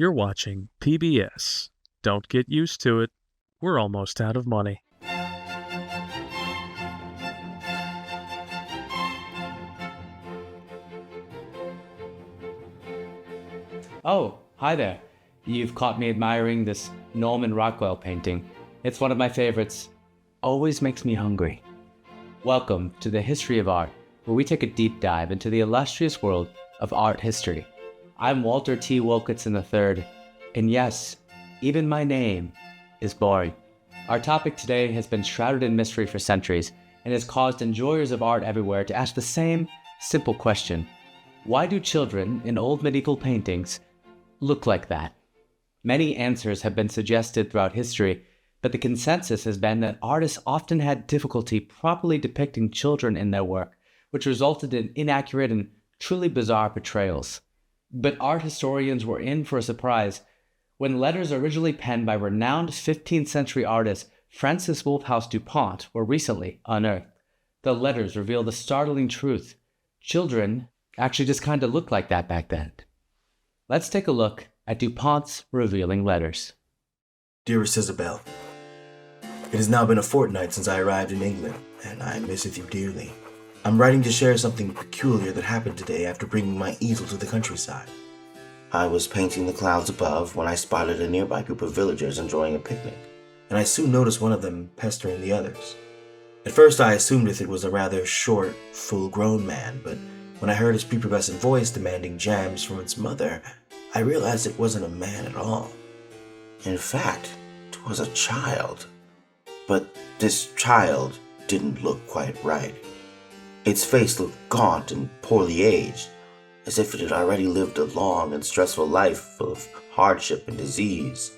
You're watching PBS. Don't get used to it. We're almost out of money. Oh, hi there. You've caught me admiring this Norman Rockwell painting. It's one of my favorites. Always makes me hungry. Welcome to the History of Art, where we take a deep dive into the illustrious world of art history. I'm Walter T. Wilkinson III, and yes, even my name is boring. Our topic today has been shrouded in mystery for centuries and has caused enjoyers of art everywhere to ask the same simple question. Why do children in old medieval paintings look like that? Many answers have been suggested throughout history, but the consensus has been that artists often had difficulty properly depicting children in their work, which resulted in inaccurate and truly bizarre portrayals. But art historians were in for a surprise when letters originally penned by renowned 15th century artist Francis Wolfhouse DuPont were recently unearthed. The letters reveal the startling truth. Children actually just kind of looked like that back then. Let's take a look at DuPont's revealing letters. Dearest Isabel, it has now been a fortnight since I arrived in England, and I misseth you dearly. I'm writing to share something peculiar that happened today after bringing my easel to the countryside. I was painting the clouds above when I spotted a nearby group of villagers enjoying a picnic, and I soon noticed one of them pestering the others. At first I assumed it was a rather short, full-grown man, but when I heard his prepubescent voice demanding jams from its mother, I realized it wasn't a man at all. In fact, it was a child. But this child didn't look quite right. Its face looked gaunt and poorly aged, as if it had already lived a long and stressful life full of hardship and disease.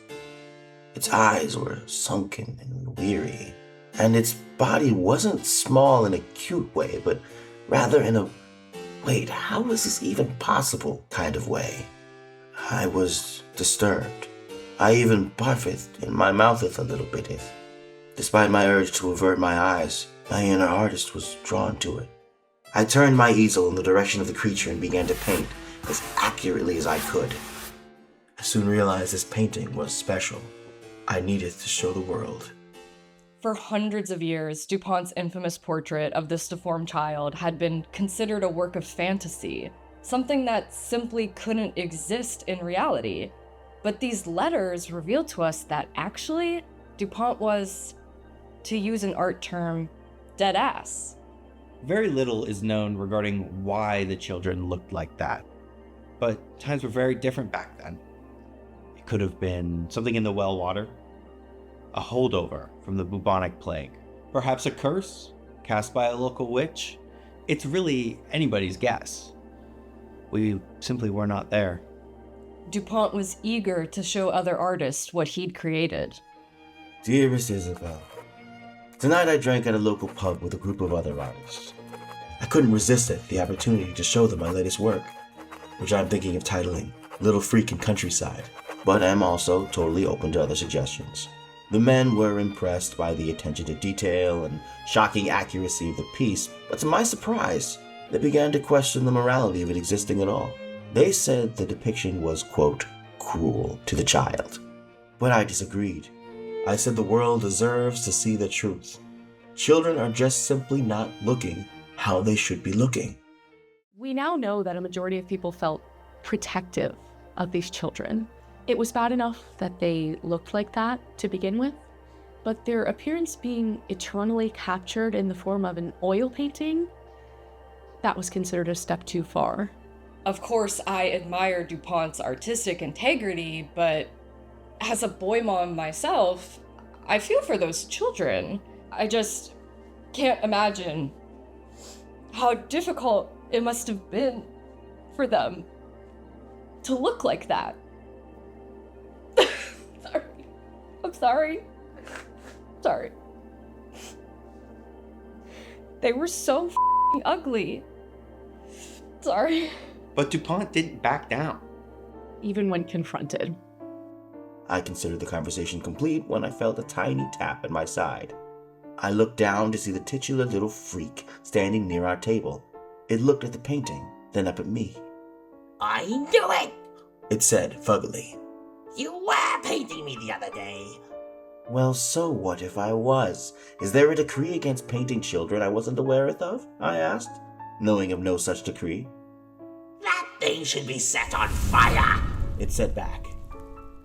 Its eyes were sunken and weary, and its body wasn't small in a cute way, but rather in a wait, how is this even possible kind of way. I was disturbed. I even barfed, and my moutheth a little biteth. Despite my urge to avert my eyes, my inner artist was drawn to it. I turned my easel in the direction of the creature and began to paint as accurately as I could. I soon realized this painting was special. I needed to show the world. For hundreds of years, DuPont's infamous portrait of this deformed child had been considered a work of fantasy, something that simply couldn't exist in reality. But these letters revealed to us that actually, DuPont was, to use an art term, dead ass. Very little is known regarding why the children looked like that, but times were very different back then. It could have been something in the well water, a holdover from the bubonic plague, perhaps a curse cast by a local witch. It's really anybody's guess. We simply were not there. DuPont was eager to show other artists what he'd created. Dearest Isabel, tonight I drank at a local pub with a group of other artists. I couldn't resist it, the opportunity to show them my latest work, which I'm thinking of titling Little Freak in Countryside, but am also totally open to other suggestions. The men were impressed by the attention to detail and shocking accuracy of the piece, but to my surprise, they began to question the morality of it existing at all. They said the depiction was, quote, cruel to the child. But I disagreed. I said the world deserves to see the truth. Children are just simply not looking how they should be looking. We now know that a majority of people felt protective of these children. It was bad enough that they looked like that to begin with, but their appearance being eternally captured in the form of an oil painting, that was considered a step too far. Of course, I admire DuPont's artistic integrity, but as a boy mom myself, I feel for those children. I just can't imagine how difficult it must have been for them to look like that. I'm sorry. They were so f***ing ugly. Sorry. But DuPont didn't back down. Even when confronted. I considered the conversation complete when I felt a tiny tap at my side. I looked down to see the titular little freak standing near our table. It looked at the painting, then up at me. I knew it! It said fuggily. You were painting me the other day. Well, so what if I was? Is there a decree against painting children I wasn't aware of? I asked, knowing of no such decree. That thing should be set on fire, it said back.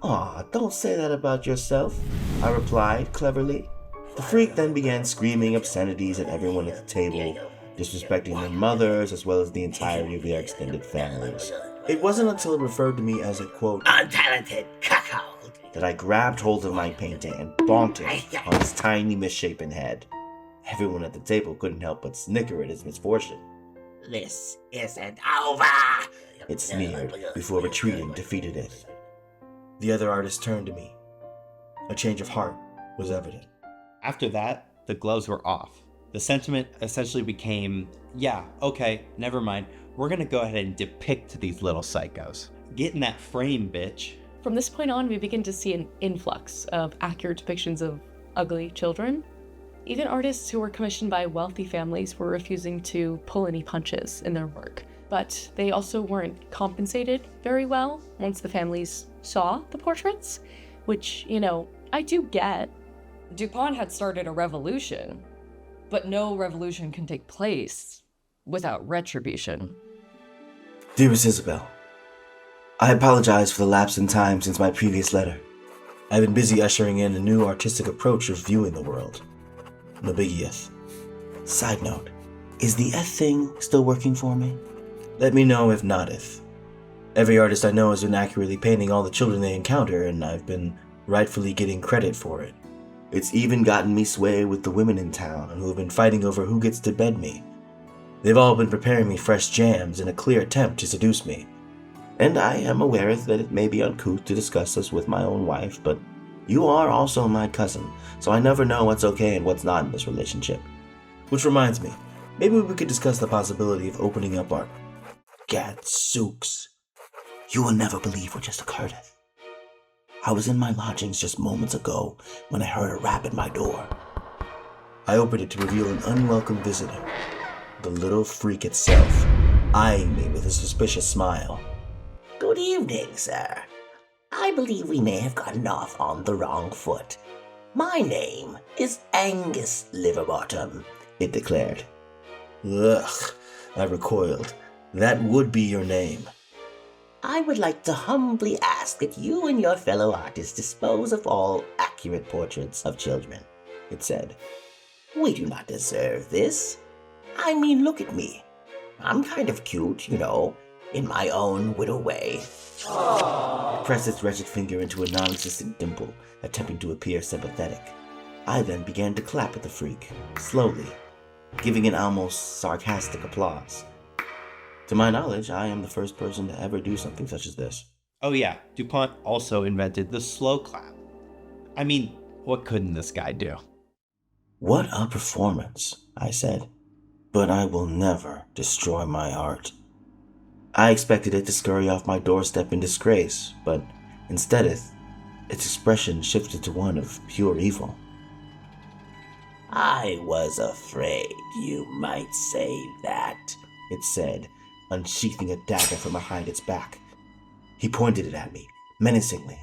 Aw, don't say that about yourself, I replied cleverly. The freak then began screaming obscenities at everyone at the table, disrespecting their mothers as well as the entirety of their extended families. It wasn't until it referred to me as a, quote, untalented cuckold, that I grabbed hold of my painting and bonked it on his tiny misshapen head. Everyone at the table couldn't help but snicker at his misfortune. This isn't over, It sneered before retreating defeated. The other artist turned to me. A change of heart was evident. After that, the gloves were off. The sentiment essentially became, yeah, okay, never mind. We're gonna go ahead and depict these little psychos. Get in that frame, bitch. From this point on, we begin to see an influx of accurate depictions of ugly children. Even artists who were commissioned by wealthy families were refusing to pull any punches in their work. But they also weren't compensated very well once the families saw the portraits, which, I do get. DuPont had started a revolution, but no revolution can take place without retribution. Dearest Isabel, I apologize for the lapse in time since my previous letter. I've been busy ushering in a new artistic approach of viewing the world. No biggie. Side note, is the thing still working for me? Let me know if not if. Every artist I know has been accurately painting all the children they encounter, and I've been rightfully getting credit for it. It's even gotten me sway with the women in town who have been fighting over who gets to bed me. They've all been preparing me fresh jams in a clear attempt to seduce me. And I am aware that it may be uncouth to discuss this with my own wife, but you are also my cousin, so I never know what's okay and what's not in this relationship. Which reminds me, maybe we could discuss the possibility of opening up our gadzooks. You will never believe what just occurred. I was in my lodgings just moments ago when I heard a rap at my door. I opened it to reveal an unwelcome visitor, the little freak itself, eyeing me with a suspicious smile. Good evening, sir. I believe we may have gotten off on the wrong foot. My name is Angus Liverbottom, it declared. Ugh, I recoiled. That would be your name. I would like to humbly ask that you and your fellow artists dispose of all accurate portraits of children, it said. We do not deserve this. I mean, look at me. I'm kind of cute, in my own little way. It pressed its wretched finger into a non-existent dimple, attempting to appear sympathetic. I then began to clap at the freak, slowly, giving an almost sarcastic applause. To my knowledge, I am the first person to ever do something such as this. Oh yeah, DuPont also invented the slow clap. I mean, what couldn't this guy do? What a performance, I said. But I will never destroy my art. I expected it to scurry off my doorstep in disgrace, but instead its expression shifted to one of pure evil. I was afraid you might say that, it said, unsheathing a dagger from behind its back. He pointed it at me, menacingly.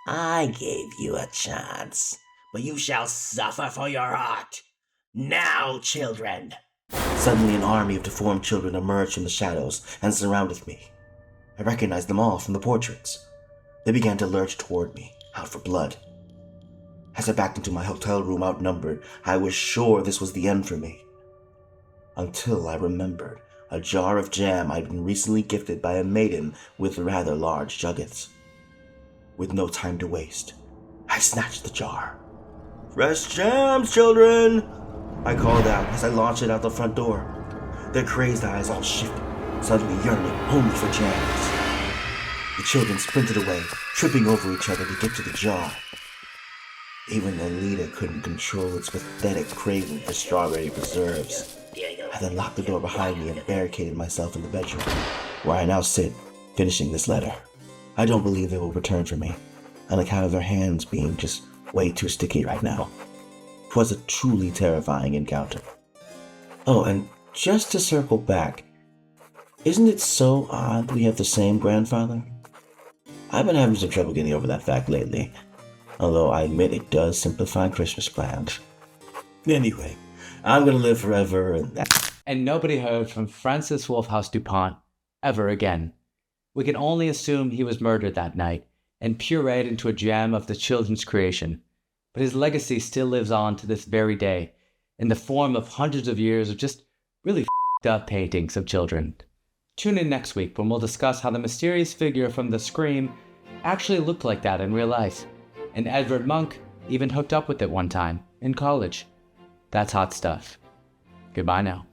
I gave you a chance, but you shall suffer for your art. Now, children! Suddenly an army of deformed children emerged from the shadows and surrounded me. I recognized them all from the portraits. They began to lurch toward me, out for blood. As I backed into my hotel room outnumbered, I was sure this was the end for me. Until I remembered a jar of jam I'd been recently gifted by a maiden with rather large juggets. With no time to waste, I snatched the jar. Fresh jams, children! I called out as I launched it out the front door. Their crazed eyes all shifted, suddenly yearning only for jams. The children sprinted away, tripping over each other to get to the jar. Even the leader couldn't control its pathetic craving for strawberry preserves. I then locked the door behind me and barricaded myself in the bedroom, where I now sit, finishing this letter. I don't believe they will return for me, on account of their hands being just way too sticky right now. 'Twas a truly terrifying encounter. Oh, and just to circle back, isn't it so odd we have the same grandfather? I've been having some trouble getting over that fact lately. Although I admit it does simplify Christmas plans. Anyway, I'm gonna live forever and that. And nobody heard from Francis Wolfhouse DuPont ever again. We can only assume he was murdered that night and pureed into a gem of the children's creation. But his legacy still lives on to this very day in the form of hundreds of years of just really f***ed up paintings of children. Tune in next week when we'll discuss how the mysterious figure from the Scream actually looked like that in real life. And Edvard Munch even hooked up with it one time in college. That's hot stuff. Goodbye now.